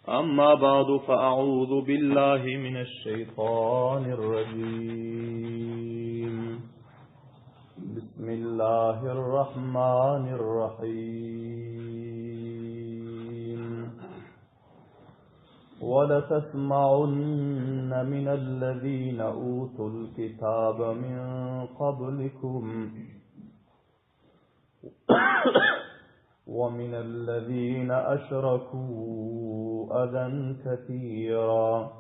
أما بعد فأعوذ بالله من الشيطان الرجيم بسم الله الرحمن الرحيم ولتسمعن من الذين أوتوا الكتاب من قبلكم ومن الذين أشركوا أذى كثيرا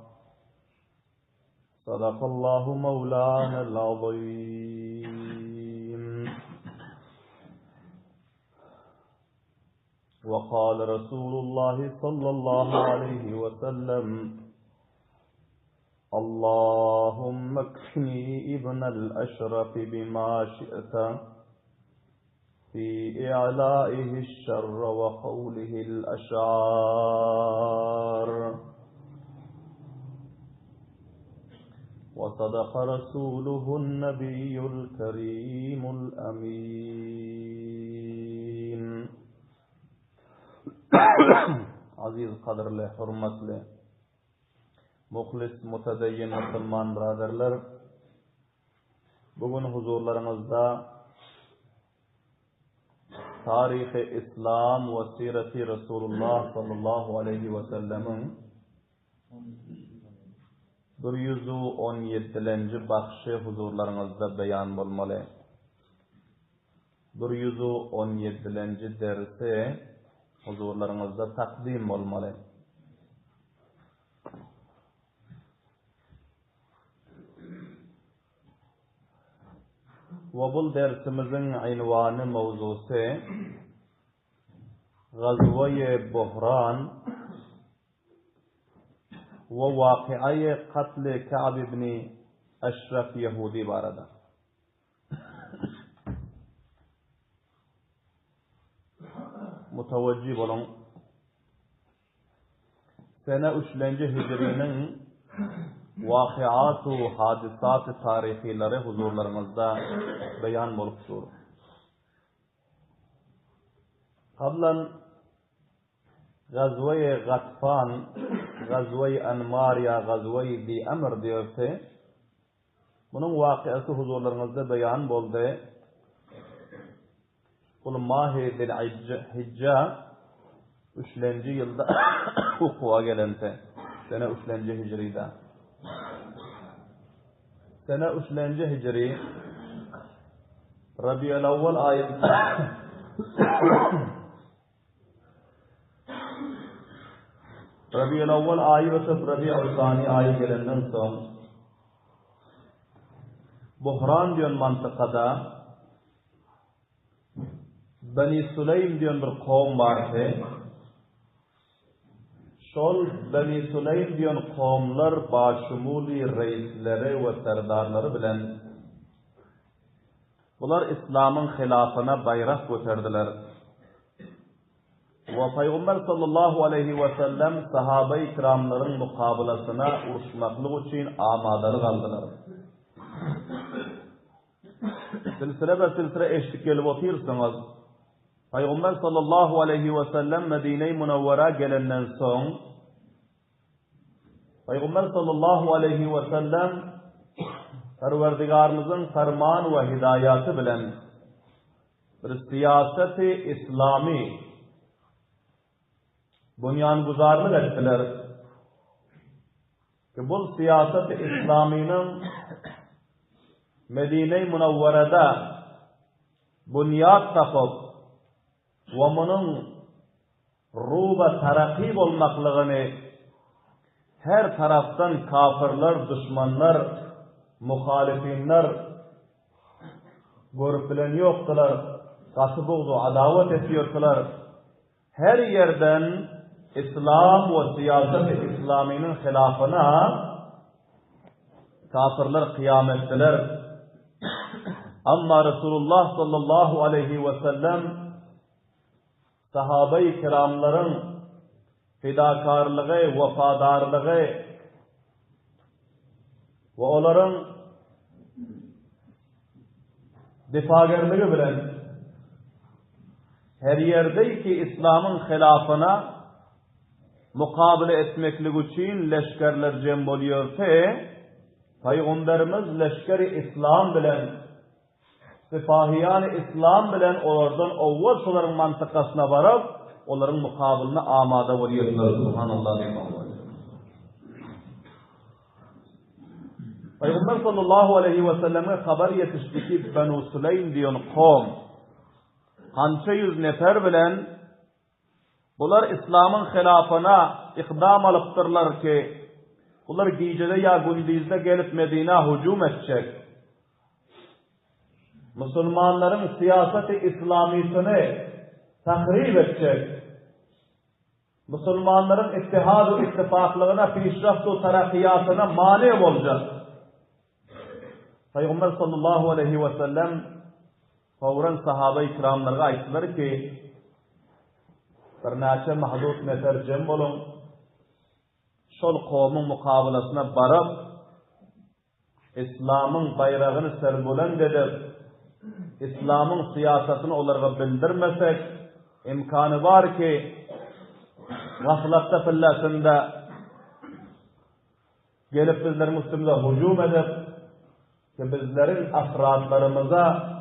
صدق الله مولانا العظيم. وقال رسول الله صلى الله عليه وسلم اللهم اكفني ابن الأشرف بما شئت في إعلائه الشر وقوله الأشعار. وصدق رسوله النبي الكريم الأمين. عزيز قدر له حرمت له muxlis mutadayyin musulman birodarlar, bugun huzurlaringizda tarixi İslam ve sirati Resulullah sallallahu aleyhi ve sellemin 117. baxşı huzurlarınızda beyan bolmaly. 117. dersi huzurlarınızda takdim bolmaly. Ve bu dersimizin ünvanı mevzusu Gazve-i Buhran ve vakıayı katl-i Ka'b ibn Eşref Yahudi barada. Mutavacci olun. Sene 3. Hicri'nin vakıat-ı hadisat-ı tarihileri huzurlarımızda beyan bolupdur. Qablan Gazve-i Gatfan, Gazve-i Enmar ya Gazve-i Di Amr diyorsa, bunun vakıası huzurlarımızda beyan boldu. Kul Mahi Zil-Hicca 3. yılda hukuka gelente. Sene 3. Hicri'de. Sene 3. Hicri Rabi'ül Evvel ayında Rabi'ül Evvel ayı ve Rabi'ül Sani ayı gelenden son Buhran diyen mantıkada Bani Süleym diyen bir kavm vardı. Şol Bani Süleym diyen kavmlar başumuli reisleri ve serdarları bilen bular İslam'ın hilafına bayrak götürdüler. Ve Peygamber sallallahu aleyhi ve sellem sahabe-i kiramların mukabelasına uruşmaklık için amadalık aldılar. Silsile eşlik gelip oturursanız Peygamber sallallahu aleyhi ve sellem Medine-i Münevvera gelenden son Peygamber sallallahu aleyhi ve sellem Perverdigarımızın ferman ve hidayatı bilen bir siyaseti İslami bunyanguzarlık ettiler. Ki bu siyaseti İslami'nin Medine-i Münevvera'da bunyat tapıp ve bunun ruba terakib olmaklığını her taraftan kafirler, düşmanlar, muhalifinler görüp bilen yoktular. Katı buğdu, adavet ediyordular. Her yerden İslam ve siyaset-i İslami'nin hilafına kafirler kıyam ettiler. Ama Resulullah sallallahu aleyhi ve sellem sahabe-i kiramların fidakarlığı, vefadarlığı ve onların difagarlığı bilen her yerdeki İslam'ın hilafına mukabele etmeklik için leşkerler cem bolýarsa, Peygamberimiz leşkeri İslam bilen, sipahiyan İslam bilen olardan awwal şolaryň mantykasyna barap, olaryň mukabiline amada bolýarlar. Subhanallah. Peygamber sallallahu aleyhi ve selleme haber yetişdiki Benu Süleym diýen kowm kança yüz nefer bilen bular İslam'ın hilafına ikdam alıptırlar ki bular gecede ya gündüzde gelip Medine hücum edecek. Müslümanların siyaseti İslamisini tahrip edecek. Müslümanların ittihad ve ittifaklığına, pişraft ve terakkiyatına mani olacak. Peygamber sallallahu aleyhi ve sellem fawran sahabe-i kiramlarga aýtdylar ki bir näçe mahdud nefer jem bolun, şol kowmyň mukabilasyna barap İslam'ın bayrağını serbulan edip İslam'ın siyasetini olarga bildirmesek imkanı var ki gaflatda fillasında gelip bizlerin üstümüze hücum edip ki bizlerin afradlarımıza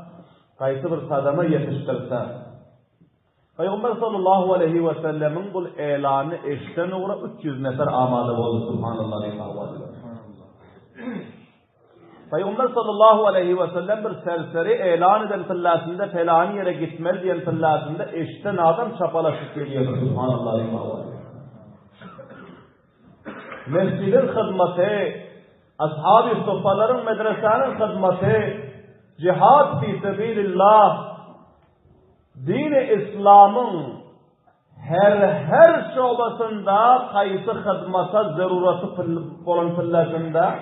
kaysi bir sadama yetiştirse. Peygamber sallallahu aleyhi ve sellemin bu elanı eşten uğra 300 nefer amada oldu. Subhanallah. Peygamber sallallahu aleyhi ve sellem bir serseri elan eden fillasında felani yere gitmel diyen fillasında eşten adam çapalaşıp geliyor. Subhanallah. Mescidin hizmeti, ashab-ı soffaların medresenin hizmeti, cihad fi sebilillah, din-i İslam'ın her şobasında kayısı hizmata zarurati olan fillasında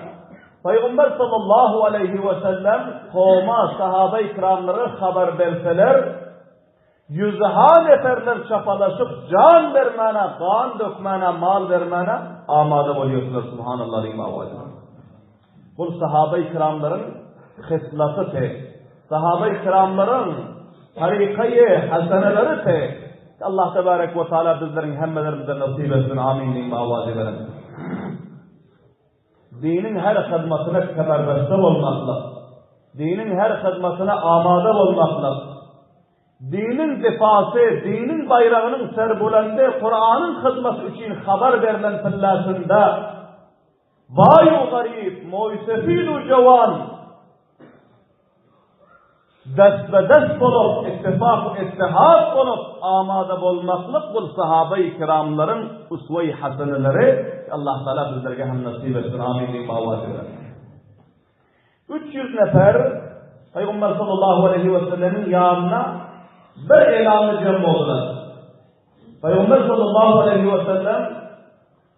Peygamber sallallahu aleyhi ve sellem kowma sahabe-i kiramları haber verseler, yüzha neferler çapalaşıp can vermene, kan dökmene, mal vermene amade bolýarlar. Subhanallah. Bu sahabe-i kiramların hislatı te, sahabe-i kiramların harikayı haseneleri te. Allah tebarek ve teala bizlerin hemmelerimize nasip etsin. Amin diyeyim, avazi verin. Dinin her hizmetine kemerbeste olmakla, dinin her hizmetine amade olmakla, dinin defası, dinin bayrağının serbulende Kur'an'ın hizmeti için haber verilen fillasında vay garip, muysefid-u cevan dest ve dest olup, ittifak, ittihad olup amade olmaklık bu sahabe-i kiramların usve-i haseneleri. Allah Teala bizlerge hem nasip etsin. Amin. 300 nefer Peygamber sallallahu aleyhi ve sellemin yanına bir elanı cem oldular. Peygamber sallallahu aleyhi ve sellem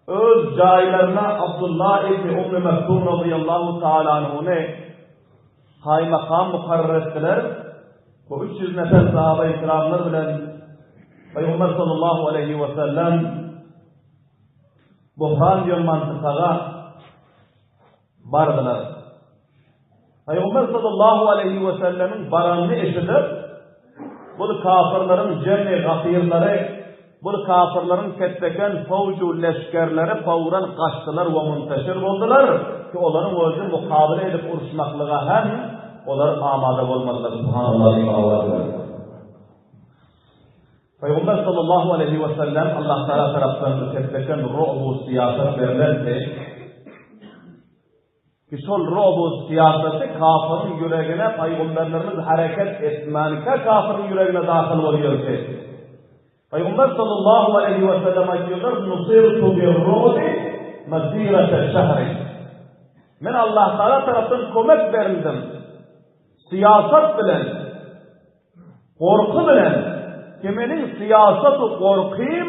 öz cailerine Abdullah ibn Umm Mektum radıyallahu ta'ala anh'une kaymakam mukarrer ettiler. Bu 300 nefer sahabe-i kiramlar bilen Peygamber sallallahu aleyhi ve sellem Buhran diyen mantıkaga bardılar. Peygamber sallallahu aleyhi ve sellemin baranını eşitip bu kafirlerin cemni gafirleri, bu kafirlerin ketteken fawcu leşkerleri fawran kaçtılar ve munteşir oldular ki onların özü mukabele edip uruşmaklığa hem onlar amade olmadılar. Subhanallah. Peygamber sallallahu aleyhi ve sellem Allah Teala tarafından ketteken ru'bu siyaset verilerse ki şol ru'bu siyaseti kafirin yüreğine Peygamberlerimiz hareket etmenike kafirin yüreğine dahil oluyor ki Peygamber sallallahu aleyhi ve sellem ayetiyorlar nusirtu bir ru'bi mazirete şehri men Allah Teala tarafından kömek verildim siyaset bilen korku bilen kimenin siyaseti korkuyum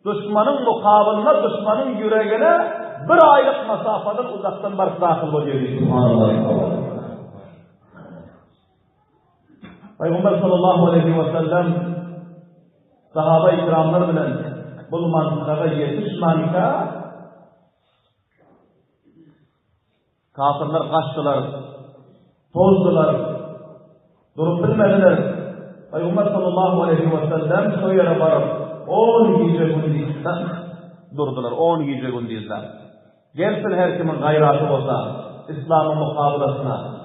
düşmanın mukabilına düşmanın yüreğine bir aylık mesafadan uzaktan barıp dahil oluyor. Peygamber sallallahu aleyhi ve sellem sahabe-i kiramlar bilen bu mantıkaya yetişmeyince kafirler kaçtılar, tozdular, durup bilmediler. Peygamber sallallahu aleyhi ve sellem şu yere varıp 10 gece gündüzden durdular 10 gece gündüzler. Gelsin her kimin gayratı olsa İslam'ın mukabelasına.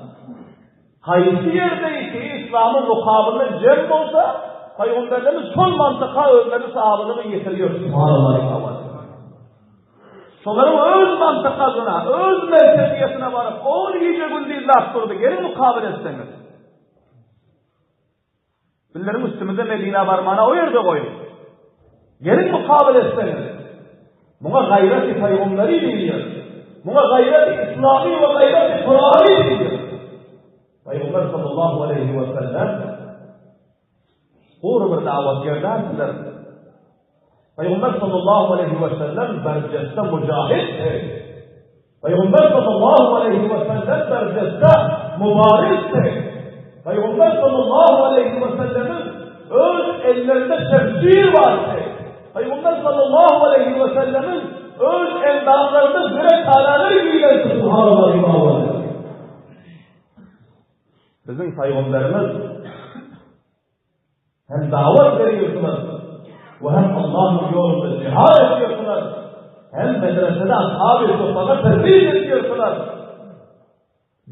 Haysi yerde ki İslam'ın mukabeline cem olsa Peygamberimiz son mantıka özleri sahabını getiriyor. Subhanallah. Şonların öz mantıkasına, öz merkeziyetine varıp 10 gece gündüzler durdu. Gelin mukabele etseniz. Billerin üstümüze Medine varmana o yerde koyun. Gelin mukabele etseniz. Buna gayret-i peygamberi değiliyor. Buna gayret-i İslami ve gayret-i Kur'an'ı değiliyor. Peygamber sallallahu aleyhi ve sellem doğru bir davet yerlerdiler. Peygamber sallallahu aleyhi ve sellem berceste mücahittir. Peygamber sallallahu aleyhi ve sellem berceste mübarizdir. Peygamber sallallahu aleyhi ve sellemin öz ellerinde şemsiye vardır. Peygamber sallallahu aleyhi ve sellemin öz endamlarında zürek halaları giyilir. Subhanallah. Bizim Peygamberimiz hem davet veriyorsunuz ve hem Allah'ın yolunda cihad ediyorsunuz. Hem medresede ashab-ı sohbata terbiye ediyorsunuz.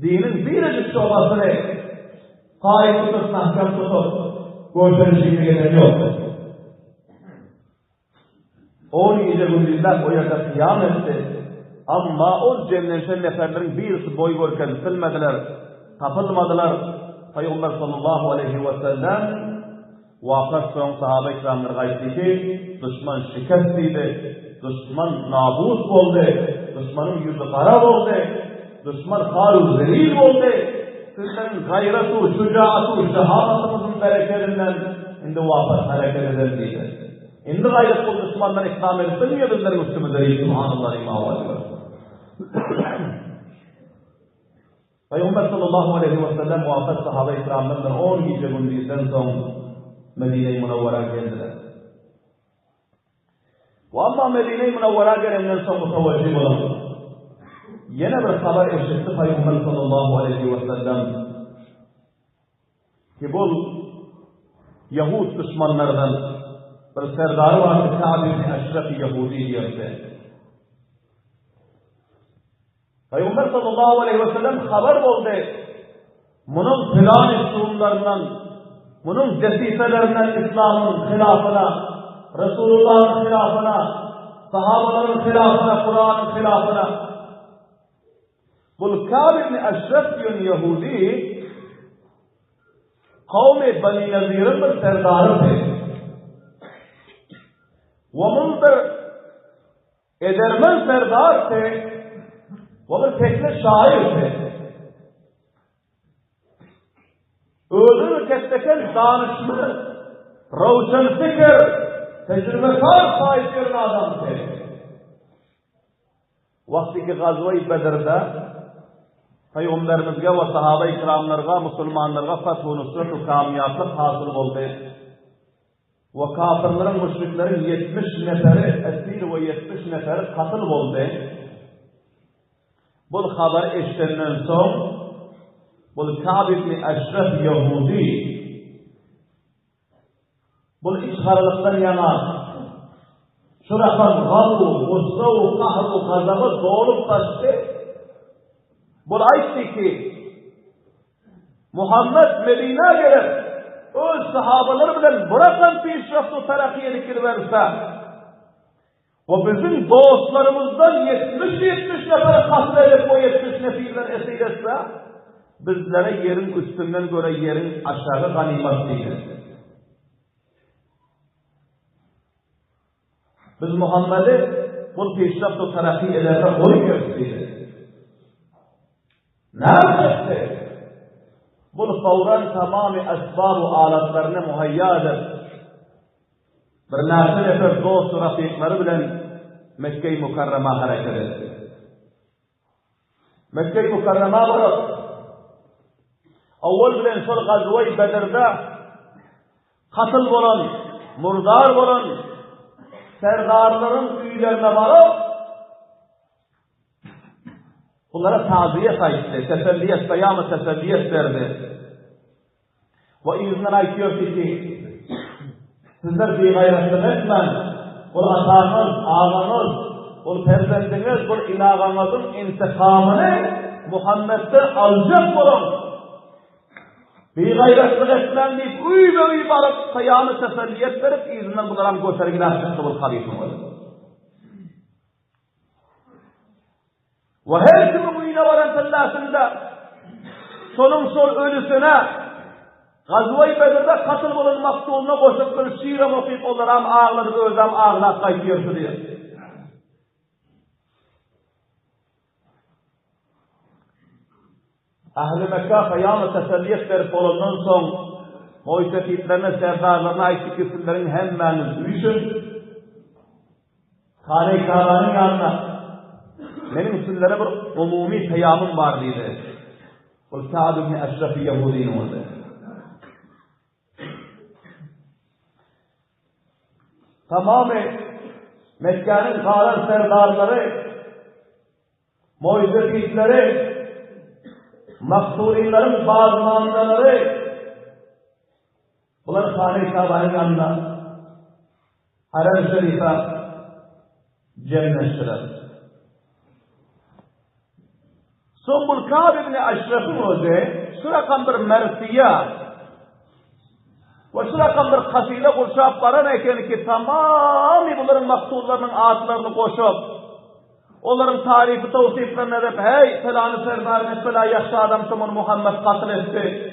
Dinin biricik şubasını kaim tutup, mahkam tutup, gösterişine gelen yok. 10 gece gündüzler o yerde kıyam etti. Ama o cemleşen neferlerin birisi boy görken bilmediler, tapılmadılar. Peygamber sallallahu aleyhi ve sellem vakıf son sahabe-i kiramları gayeti ki düşman şikestiydi, düşman nabuz oldu, düşmanın yüzü kara oldu, düşman haru zelil oldu. Sizlerin gayratu, şücaatu, şehamatımızın bereketinden indi vakıf hareket edildiydi. İndi gayret bu Müslümanlar ikram edilmiyor bizlerin üstümüzde. Subhanallah imavacılar. Peygamber sallallahu aleyhi ve sellem muhabbet sahabe-i ikramlarından 10 gece gündüzden sonra Medine-i Münevvera geldiler. Ama Medine-i Münevvera gelenden sonra mutavacib olan yine bir haber eşitti Peygamber sallallahu aleyhi ve sellem ki bu Yahud düşmanlardan bir serdarı vardı Ka'b ibn Eşref Yahudi diyerse. Peygamber sallallahu aleyhi ve sellem haber oldu. Bunun filan üslumlarından, bunun desifelerinden İslam'ın hilafına, Resulullah'ın hilafına, sahabaların hilafına, Kur'an'ın hilafına. Bu Ka'b ibn Eşref diyor Yahudi, kavmi Bani Nazir'in bir serdarıdır. ومن bir edermen serdardı ve bir tekli şairdi. Özü ülkesteken danışmı, ravşan fikir, tecrübekar sahiplerin adamdı. Vaktiki Gazve-i Bedir'de Peygamberimizge ve sahabe-i kiramlarga, Müslümanlarga fethu nusret-u kamiyatlık hasıl oldu. Ve kafirlerin, müşriklerin 70 neferi esir ve 70 neferi katıl oldu. Bu haber eşitenden son bu Ka'b ibn Eşref Yahudi bu işharlıktan yana şurakan gazu, gustavu, kahru, gazabı doğrup taştı. Bu aytti ki Muhammed Medine gelir öz sahabaları bilen bırakan peşrafı terakkiyelikir verse o bizim dostlarımızdan 70 nefer katledip o 70 nefirler esir etse bizlere yerin üstünden göre yerin aşağı ganimet değil. Biz Muhammed'i bu peşrafı terakki ederler onu gösterir. Ne yapacaktı? Bu fawran tamamı esbab-ı alatlarına muhayyadır. Bir nasıl nefer dost rafikleri bilen Mekke-i Mukarrama hareket etti. Mekke-i Mukarrama bırak. Avval bilen sol Gazve-i Bedir'de katıl bolan, murdar bolan serdarların üylerine varıp bunlara taziye sayısı, teselliyet, sayamı teselliyet verdi. Ve yüzünden aytıyor ki sizler bir gayretli etmen, bu atanız, ağanız, bu perzendiniz, bu ilağanızın intikamını Muhammed'den alacak olun. Bir gayretlik etmem deyip, uy ve uy barıp, kıyamı teselliyet verip, izinden bunlara göstergiler çıktı bu halifim olur. Ve her kimi bu yine varan tellasında, solun sol ölüsüne, Gazvay Bedir'de katıl bulunmak yoluna koşup bir şiirem okuyup olaram ağladı, özlem ağlar kayıtıyordu diyor. Ahl-i Mekkâ kıyamı teselliyet verip olundan son muhitletlerine, serdarlarına ait kısımların hemmeniz düşün. Kâne-i Kâbâ'nın yanına benim sizlere bir umumi peyamım var dedi. O Sa'd ibn Eşref Yahudi'nin oldu. Tamamı Mekke'nin kalan serdarları, muhitletleri, Maksurilerin bazı manzaları, bunlar Kâne-i Kâbâ'nın yanına Harem-i Şerif'e cemleştiler. Son Kâb ibn Eşref'in oldu, şu rakam bir mersiye ve şu rakam bir kaside koşup varan eken ki tamamı bunların maksullarının adlarını koşup onların tarifi tavsiflerini edip, hey felanı serdarını fela yaşlı adam tümün Muhammed katıl etti.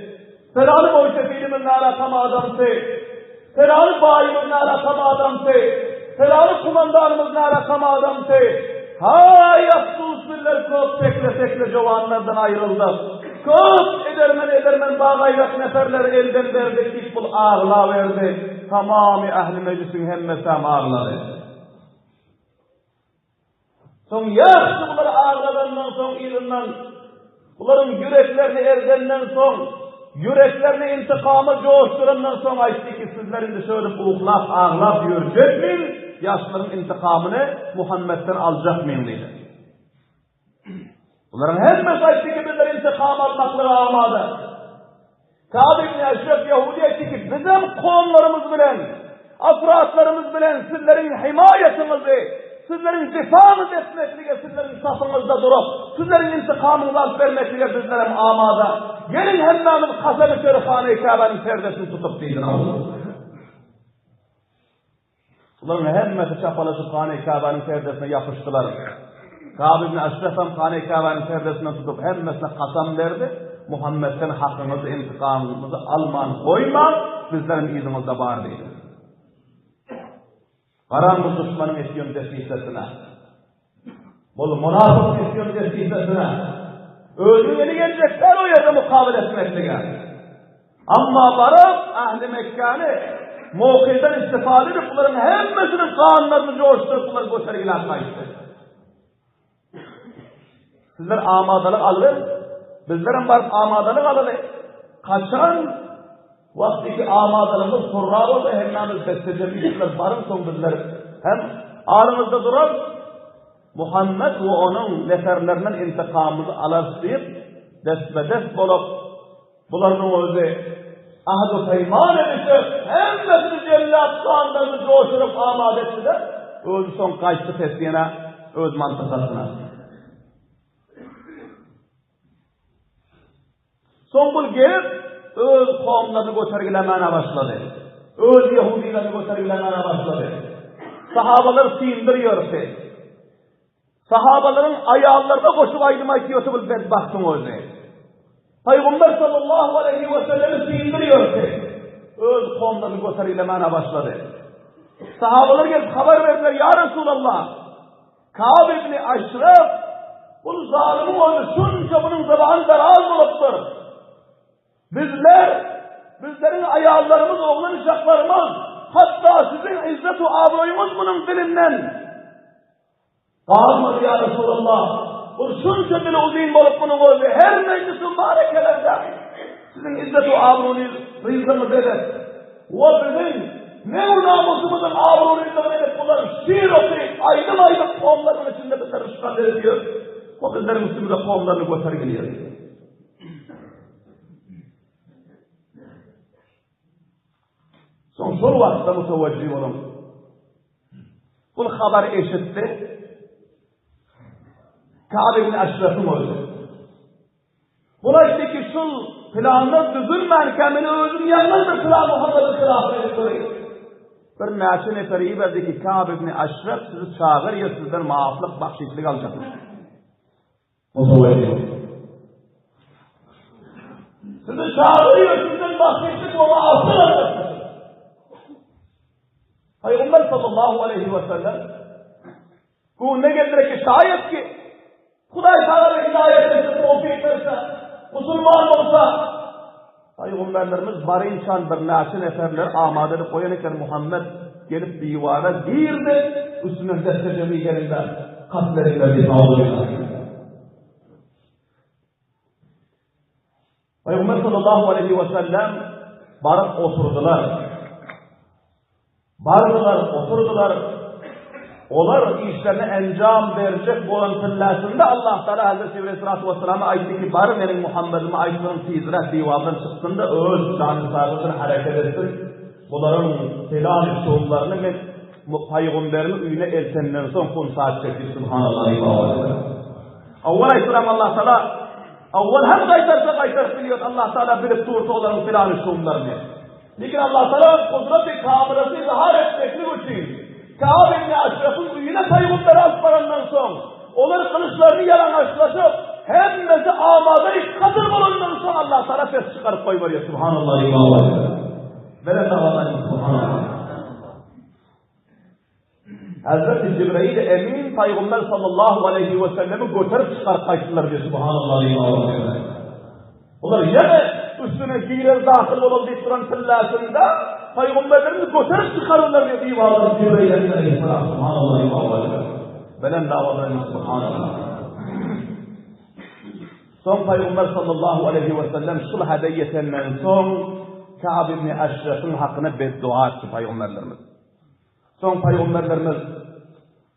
Felanı boyşefilimin ne alakam adamsı. Felanı bayimin ne alakam adamsı. Felanı kumandanımız ne alakam adamsı. Hay afsus biller köp tekle jovanlardan ayrıldı. Köp edermen bağ gayret neferleri elden verdi. İsbul ağla verdi. Tamamı ehli meclisin hemmesam ağladı. Son yaşlı bunları ağladığından son ilimden, bunların yüreklerini erdenden son, yüreklerini intikamı coşturundan son ayıttı ki sizlerin de şöyle uğlap ağlap görecek miyim? Yaşlıların intikamını Muhammed'den alacak mıyım dedi. Bunların hepsi ayıttı ki bizler intikam almakları amadı. Kâb ibn Eşref Yahudi etti ki bizim kovumlarımız bilen, afraatlarımız bilen sizlerin himayetinizi, sizlerin zifanız etmekliğe, sizlerin safınızda durup, sizlerin intikamınızı alıp vermekliğe bizlerim amada. Gelin hemmamız kasabı Kâne-i Kâbâ'nın perdesini tutup deydin Allah. Bunların hemmeti çapalaşıp Kâne-i Kâbâ'nın perdesine yapıştılar. Kâb ibn Eşref'em Kâne-i Kâbâ'nın perdesine tutup hemmesine kasam verdi. Muhammed'den hakkınızı, intikamınızı alman, koyman, bizlerin izinizde var deydi. Karanlık düşmanın etkiyon desisesine, bol münafık etkiyon desisesine, öldüğün yeni gelecekler o yerde mukabele etmekle. Ama varıp Ahl-i Mekke'ni mevkiden istifade edip bunların hemmesinin kanunlarını coşturup bunları göstergiler kayıttı. Sizler amadalık alır, bizlerin varıp amadalık alır. Kaçan vaktiki amadalığımız kurrar oldu, hemmemiz bestecemizler varın son bizler. Hem aranızda durar, Muhammed ve onun neferlerinden intikamımızı alaslayıp, desbedest olup, bunların özü ahd-ı peyman edişip, hemmesini cellat kanlarını coşurup amad ettiler, özü son kaçtı tesbihine, öz mantıkasına. Son bul gelip, öz kavimlerini göstergilemeye başladı. Öz Yahudilerini göstergilemeye başladı. Sahabalar sindiriyordu. Sahabaların ayağlarına koşup aydırmak yiyordu bu bedbahtın özü. Peygamber sallallahu aleyhi ve sellem'i sindiriyordu. Öz kavimlerini göstergilemeye başladı. Sahabalar gelip haber verdiler, ya Resulallah, Kâb ibn Eşref, bu zalimin özü şunca bunun zamanı daraz oluptur. Bizlerin ayağlarımız, oğlan uşaklarımız, hatta sizin izzet-u abroyumuz bunun dilinden. Kalmadı ya Resulallah. Bu şunca dili uzun olup bunun oldu. Her meclisin barekelerde sizin izzet-u abroyunuz rızımız eder. O bizim ne namusumuzun abroluyla verip bunlar şiir okuyup aydın kovumların içinde bizler ışıklar ediyor. O bizlerin üstümüze kovumlarını göstergeliyor. Son vakitte müteveccih olun. Bu haber eşitti. Ka'b ibn Eşref'in oldu. Buna işte ki şu planı düzülmezken beni özüm yanmaz da plan Muhammed'in hilafını koyayım. Bir neçe neferi verdi ki Ka'b ibn Eşref sizi çağır ya sizden maaflık bahşişlik alacakmış. Sizi çağırıyor, sizden bahsettik o maaflık alacakmış. Peygamber sallallahu aleyhi ve sellem bu ne gelir ki şayet ki Huday Teala hidayet etse, tevfik verse, Müslüman olsa Peygamberlerimiz barınçan bir neçe neferler amadelik koyanıken Muhammed gelip divara girdi, üstüne destecemi gelinden katlerinden bir ağlıyorlar. Peygamber sallallahu aleyhi ve sellem barıp oturdular. Bardılar, oturdular. Onlar işlerine encam verecek olan tillesinde Allah Teala Hazreti Aleyhisselatü Vesselam'a aytti ki bar benim Muhammed'ime aytının tizret divardan çıksın da öz canı sağlıkını hareket etsin. Bunların selam şuurlarını ve Peygamberin üyüne elçenden son kun saat çekti. Subhanallah. Avval Aleyhisselam Allah Teala avval hem kaytarsa biliyor. Allah Teala bilip dursa onların selam şuurlarını. Lekin Allah Teala kudret-i kamilası izhar etmeklik için Ka'b ibn Eşref'in üyüne Peygamber asparından son onlar kılıçlarını yalanlaşlaşıp hemmesi amadelik katıl bulundan son Allah Teala ses çıkarıp koyuyor. Subhanallah. Böyle davadan Subhanallah. Hazreti Cibril emin Peygamber sallallahu aleyhi ve sellem'i götürüp çıkarıp kaçtılar diye Subhanallah. Onlar yine üstüne girer dahil olabildiği duran tillâsında Peygamberlerimiz götürüp çıkarırlar diye divarlar Cibril aleyhisselam. Subhanallah. Belen davadan Subhanallah. Son Peygamber sallallahu aleyhi ve sellem sulh hediyetinden son Ka'b ibn Eşref'in hakkına beddua etti Peygamberlerimiz. Son Peygamberlerimiz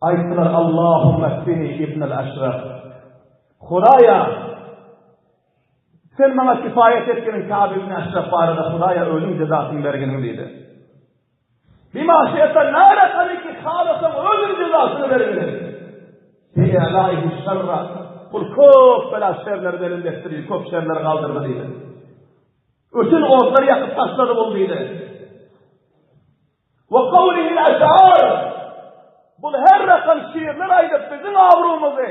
ayettiler Allahümme fini ibn el-Eşref. Hudaya sen bana kifayet etkenin Ka'b ibn Eşref barada Hudaya ölüm cezasını vergenin dedi. Bir maşiyetten nâre tabi ki Hâlas'ın ölüm cezasını vergenin. Bi'elâihi şerra. Kul köp bela şerleri elindektiriyor, köp şerleri kaldırdı dedi. Bütün ortları yakıp taşladı bul dedi. Ve kavlihil eş'ar. Bu her rakam şiirler aydıp bizim avrumuzu,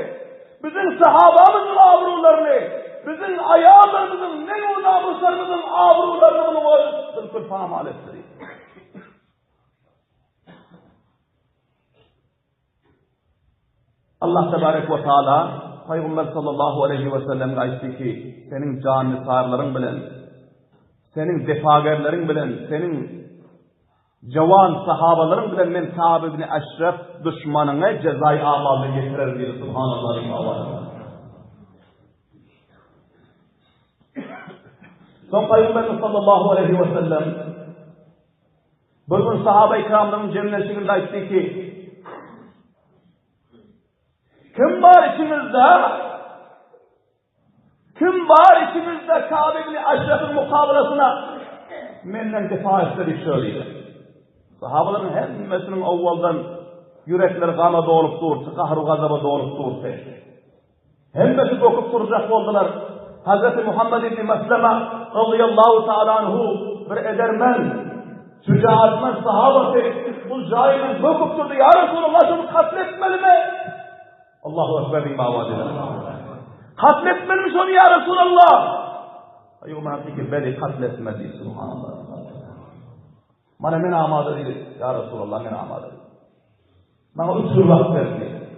bizim sahabamızın avrularını, bizim ayağlarımızın, ne namuslarımızın avrularını bunu sırkır famal ettiriyor. Allah Tebarek ve Teala Peygamber sallallahu aleyhi ve sellem'e aytti ki senin can nisarların bilen, senin defagerlerin bilen, senin cavan sahabaların bilen men Ka'b ibn Eşref düşmanına cezai amalını getirir diye Subhanallah. Son Peygamber sallallahu aleyhi ve sellem bugün sahabe-i kiramların cemleşikinde aytti ki kim var içimizde Ka'b ibn Eşref'in mukabelasına menden defa etleri söyleydi. Sahabaların hemmesinin avvaldan yürekleri kana doğrup durdu, kahru gazaba doğrup durdu. Hemmesi dokup duracak oldular. Hazreti Muhammed ibn Mesleme radıyallahu ta'ala anhu bir edermen, şücaatmen sahabası bu cahilin dokup durdu. Ya Resulallah şunu katletmeli mi? Allahu Ekber diyeyim avadına. Katletmemiş onu ya Resulallah. Peygamber ki beni katletmedi Subhanallah. Bana men amadı değil ya Resulallah, men amadı değil. Bana 3 gün vakit verdi.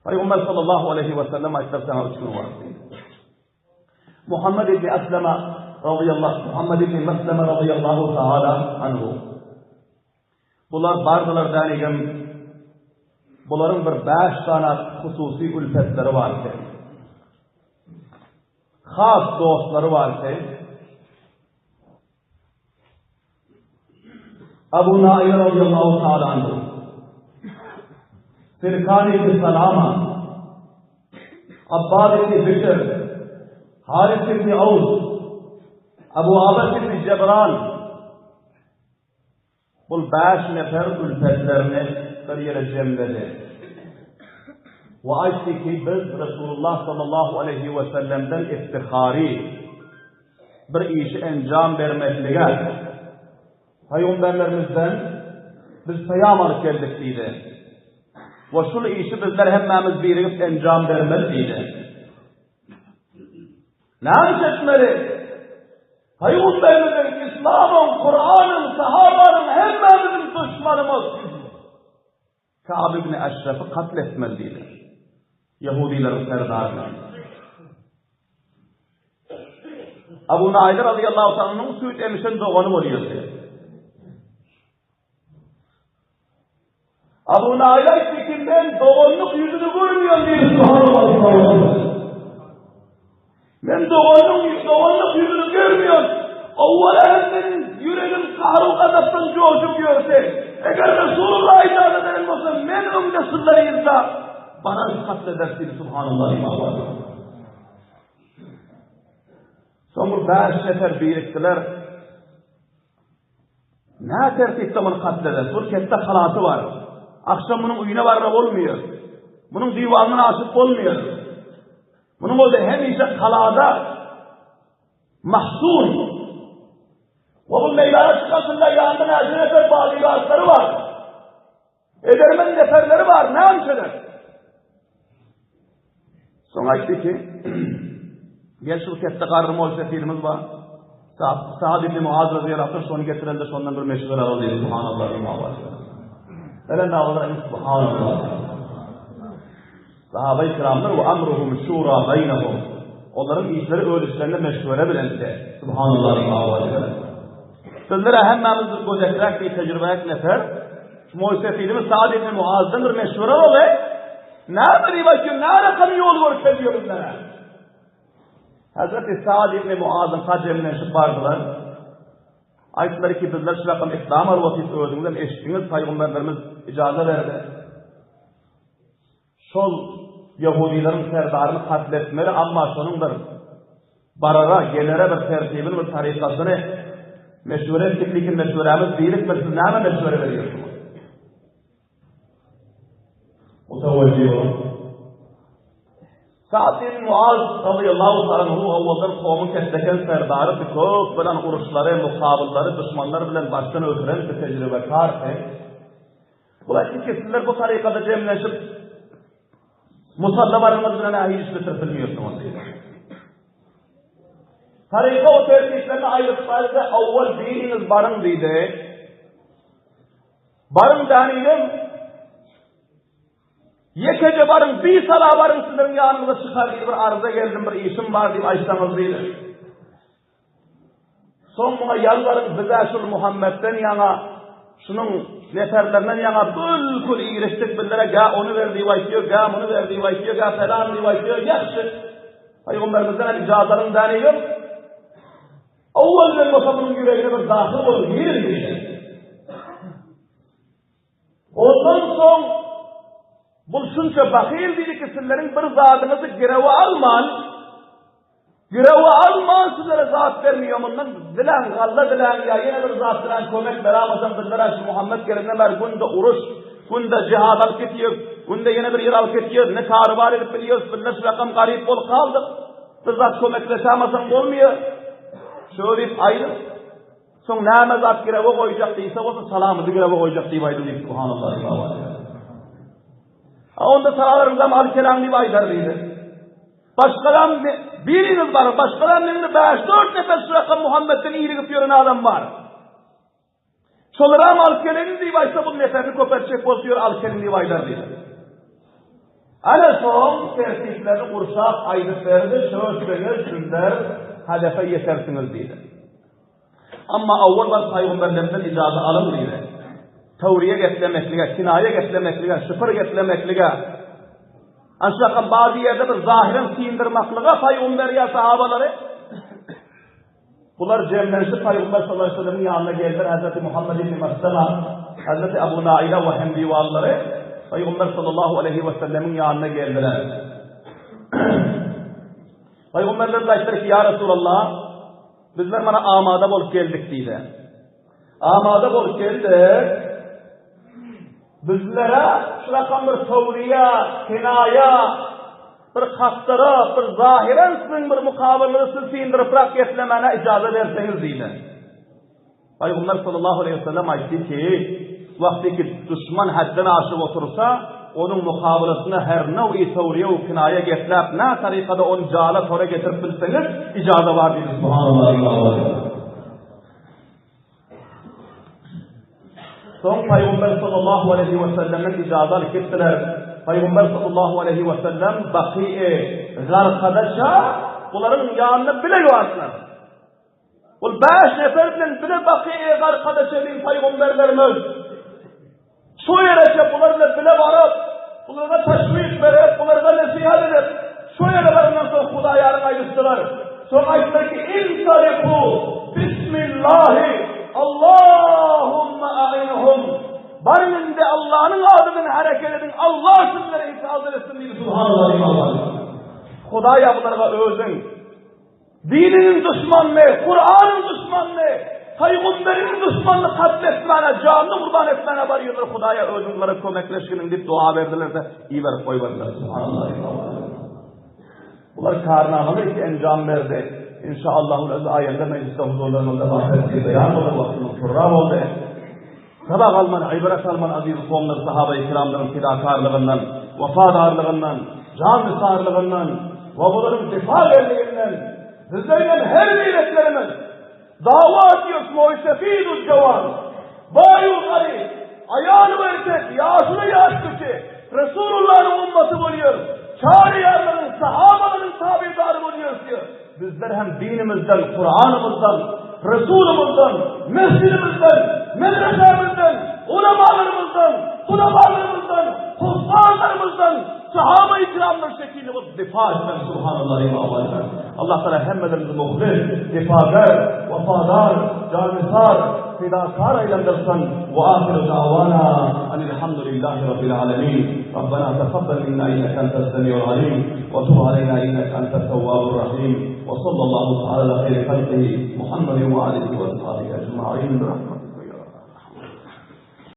Peygamber sallallahu aleyhi ve sellem ayetler sana 3 gün vakit verdi. Muhammed ibn Esleme radıyallahu, Muhammed ibn Mesleme radıyallahu ta'ala anhu. Bunlar bardılar deneyim. Bunların bir 5 tane hususi ülfetleri var ki. Has dostları var ki. Abu Nail radıyallahu ta'ala anhu. Firkan ibn Salama. Abbad ibn Bişr. Haris ibn Avuz. Abu Abbas ibn Cebran. Bu 5 nefer ülfetlerini bir yere cemledi. Ve aytti ki biz Resulullah sallallahu aleyhi ve sellem'den iftihari bir işi encam vermekliğe Peygamberlerimizden biz peyam alıp geldik deydi. Ve şu işi bizler hemmemiz birikip encam vermeliydi. Ne etmeli? Peygamberimizin, İslam'ın, Kur'an'ın, sahabanın hemmemizin düşmanımız Ka'b ibn Eşref'i katletmeliydi. Yahudilerin serdarına. Abu Nail radıyallahu anh'ın süt emişen doğanı oluyordu. Abu Nail'e fikirden doğanlık yüzünü görmüyorum diye subhanallah. Ben doğanlık yüzünü görmüyorum. Avvalen benim yüreğim kahrı gazaptan coşup görse, eğer Resulullah'a itaat ederim olsa, men önümde sırlarıyız da bana katledersin subhanallah. Sonra 5 nefer biriktiler. Ne tertipte bunu katleder? Surkette halatı var. Akşam bunun uyuna varra olmuyor. Bunun divanına aşık olmuyor. Bunun oldu hemişe kalada mahzun. Ve bu meydana çıkasında yanında nezir nefer bağlıyaçları var. Edermen neferleri var. Ne ançeler? Sonra işte ki gel şirkette karrım olsa filmimiz var. Sa'd ibn Muaz radıyallahu anh sonu getiren de sondan bir meşhur alıyor. Subhanallah imamlar. Öyle davalar subhanallah. Sahabe-i kiramlar ve amruhum şura beynehum. Onların işleri ölüşlerine meşvere bilense. Subhanallah imamlar. Sizlere hemmemiz gözeterek bir tecrübeyek nefer. Moise filmi Sa'd ibn Muaz'dan bir meşhur oluyor. Nerede rivayetçi, ne rakam yol var keliyor bizlere? Hazreti Sa'd ibn Muaz'ın kaceminden çıkıp vardılar. Ayetleri ki bizler şu rakam İslam arvasıyla öldüğümüzden eşitiniz, Peygamberlerimiz icazı verdi. Şol Yahudilerin serdarını katletmeli ama sonundur. Barara, gelere bir tertibini, bir tarikasını meşhure ettiklikin meşhuremiz değilik mi? Siz neyme meşhure veriyorsunuz? Mutevveci olun. Sa'd ibn Muaz radıyallahu anhu avvaldan kavmin kesdeken serdarı çok bilen uruşları, mukabilleri, düşmanlar bilen baştan öldüren bir tecrübekar. Bulaşık kesinler bu tarikada cemleşip musallamarımız bilen hiç bitirtilmiyorsunuz. Tarika o tertiplerine ayrıklarsa avval dininiz barın deydi. Barın denilim yekece barın, bir sala barın sizlerin yanınıza çıkar diye bir arıza geldim, bir işim var diye açsanız değil. Son buna yalvarın bize şu Muhammed'den yana, şunun neferlerinden yana bülkül iyileştik billere, ga onu verdiği vaykıyor, ga bunu verdiği vaykıyor, ga falan diye vaykıyor, yakşı. Peygamberimizden icazaların deneyim. Avvalden masamının yüreğine bir dahil olur, yerim diye. Ondan son bulsunca bakil dedi ki sizlerin bir zatınızı gireve alman sizlere zat vermiyor bundan dilen galla dilen ya yine bir zat dilen kömek veramazan bizlere şu Muhammed geline ver günde uruş, günde cihad alıp gidiyor, günde yine bir yer alıp gidiyor, ne karubar edip biliyoruz, bizler şu rakam garip ol kaldık, bir zat kömekleşemezsen olmuyor. Şöyle ayrı, son neyme zat gireve koyacak değilse olsa salamızı gireve koyacak diye baydı deyip subhanallah. Onda salalarımızdan al-kelam diye baydarlıydı. Başkadan biriniz var, başkadan birinde 5-4 nefes süraka Muhammed'den iyilik yapıyor adam var. Şolara al-kelam diye baysa bu neferini koperçek bozuyor al-kelam diye baydarlıydı. Ana son tertiplerini kurşak ayrıtlarını şöyle günler hedefe yetersiniz diye. Ama avval var Peygamberlerden icazı alın diye. Tevriye getlemekliğe, kinaye getlemekliğe, şıfır getlemekliğe, aşağı bazı yerde bir zahiren siyindirmaklığa Peygamber ya sahabaları, bunlar cemlenişi Peygamber sallallahu aleyhi ve sellem'in yanına geldiler. Hz. Muhammed ibn Maslama, Hz. Abu Nail'e ve hemdivalları Peygamber sallallahu aleyhi ve sellem'in yanına geldiler. Peygamberler de işte ki ya Resulallah, bizler bana amada bolup geldik deydi. Amada bolup geldik. bizlere şurakan bir tevriye, kinaya, bir kaptırıp, bir zahiren sizin bir mukabılını sindirip rakiyetlemene icazet ederseniz deydi. Peygamber sallallahu aleyhi ve sellem aytti ki, vaktiki düşman hadden aşık otursa, onun mukabılısına her nevi tevriye ve kinaya getirip, ne tarikada onu cala sonra getirip bilseniz, icazet var deydi. Subhanallah. Son Peygamber sallallahu aleyhi ve sellem'in icazet ettiler. Peygamber sallallahu aleyhi ve sellem Baki'e garkadaşa onların yanına bile yoğatlar. O 5 nefer bile Baki'e garkadaşa bin peygamberlerimiz şu yere bunlarla bile varıp bunlara teşvik verip bunlara nasihat edip şu yere varından sonra Huda yarın ayrıştılar. Sonra ayetler ki İntariku Bismillahi Allahümme a'inhum barınında Allah'ın adının hareket edin, Allah sınırları ifade etsin diye Subhanallah. Hudaya bunlara özün. Dininin düşmanlığı, Kur'an'ın düşmanlığı, Peygamber'in düşmanlığı katletmene, canını kurban etmene varıyorlar. Hudaya özünlere kömekleşkinin deyip dua verdiler de iyi verip koy verdiler. Subhanallah. Bunlar karnağını iki encam verdi. İnşallah ayette mecliste huzurlarında bahsettiği beyan olur, vaktinin kurram oldu. Sabah alman, ibret alman aziz kavimler, sahabe-i kiramların fidakarlığından, vafadarlığından, can nisarlığından ve bunların difagerliğinden, bizlerden her milletlerimiz dava ediyoruz, muhsefidul cevan, bayu gari, ayağını erkek, yaşlı yaş kişi, Resulullah'ın ümmeti buluyor, şariyarların, sahabaların tabidarı buluyor diyor. Bizler hem dinimizden, Kur'an'ımızdan, Resulümüzden, mescidimizden, medresemizden, ulemalarımızdan, huffazlarımızdan, sahabe-i kiramlar şekilde bu difa etmem. Subhanallah. Allah Teala hemmelerimizi muhlis, difagar, vefadar, canisar, fidakar eylendirsin. Ve ahiru davana enilhamdülillahi rabbil alemin. Rabbena tefaddal minna inneke entes semiyul alim ve tub aleyna inneke entes tevvabur rahim. Ve sallallahu teala ala khayri halqihi Muhammedin ve alihi ve sahbihi ecma'in.